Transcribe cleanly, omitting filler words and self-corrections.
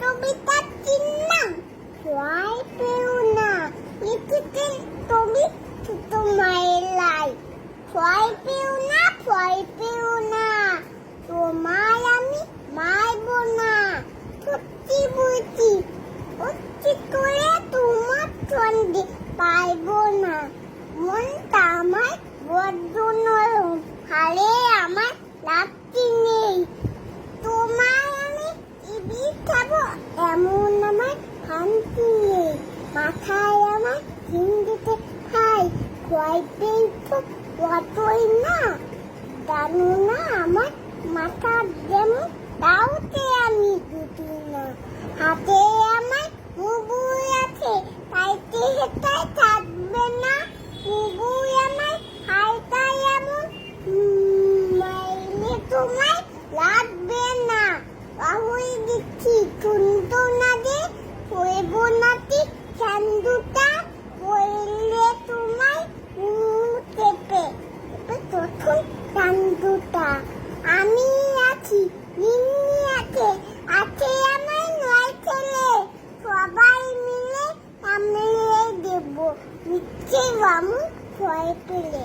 কবিতা চিনলাম ভয় পেও না লিখেছে তুমি ছোট মায়ের লাই ভয় পেও না তোমায় আমি মারব না সত্যি বলছি সত্যি করে তোমার সঙ্গে পারবো না মনটা আমার বড্ড নরম হারে আমার লাগতে নেই তোমায় আমি চিবি খাবো এমন আমার শান্তি নেই মাথায় আমার হিন্দিতে খাই ভয় পেয়ে তো কতই না জানো না আমার মাথা যেমন তাওতে আমি দুটি না হাতে আমার মুগুর আছে তাইতে হেতায় থাকবে না মুগুর আমার হাইটাই এমন মাইলে তোমায় লাগবে না বাহুই দিচ্ছি শুনতো না যে পড়ব নাকি চান্দুটা পড়লে তোমায় চেপে প্রথম চান্দুটা আমি আছি নিন্নি আছে আমার নয় ছেলে সবাই মিলে সামলে দেব নিচ্ছে বামু ভয় পেলে